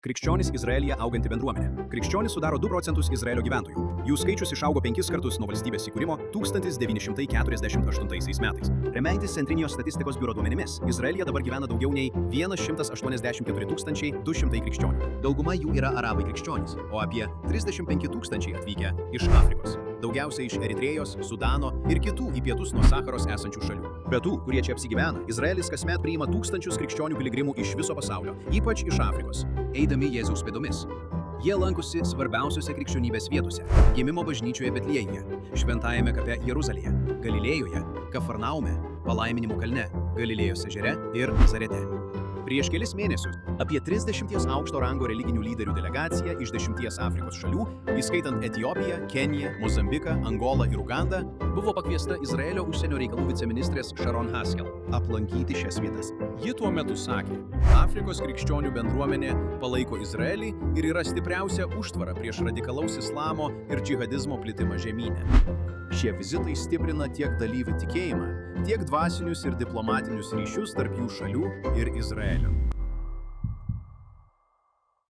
Krikščionys Izraelyje auganti bendruomenė. Krikščionys sudaro 2 procentus Izraelio gyventojų. Jų skaičius išaugo 5 kartus nuo valstybės įkūrimo 1948 metais. Remiantis Centrinijos statistikos biuro duomenimis, Izraelyje dabar gyvena daugiau nei 184 200 krikščionių. Dauguma jų yra arabai krikščionys, o apie 35 000 atvykę iš Afrikos. Daugiausiai iš Eritrėjos, Sudano ir kitų į pietus nuo Sacharos esančių šalių. Be tų, kurie čia apsigyvena, Izraelis kasmet priima tūkstančius krikščionių piligrimų iš viso pasaulio, ypač iš Afrikos, eidami Jėzaus pėdomis. Jie lankosi svarbiausiose krikščionybės vietose – gimimo bažnyčioje Betliejuje, Šventajame kape Jeruzalėje, Galilėjoje, Kafarnaume, Palaiminimų kalne, Galilėjos ežere ir Nazarete. Prieš kelis mėnesius apie 30 aukšto rango religinių lyderių delegacija iš 10 Afrikos šalių, įskaitant Etiopiją, Keniją, Mozambiką, Angolą ir Ugandą, buvo pakviesta Izraelio užsienio reikalų viceministrės Sharon Haskell aplankyti šias vietas. Ji tuo metu sakė, Afrikos krikščionių bendruomenė palaiko Izraelį ir yra stipriausia užtvara prieš radikalaus islamo ir džihadizmo plitimą žemyne. Šie vizitai stiprina tiek dalyvių tikėjimą, tiek dvasinius ir diplomatinius ryšius tarp jų šalių ir Izraelio.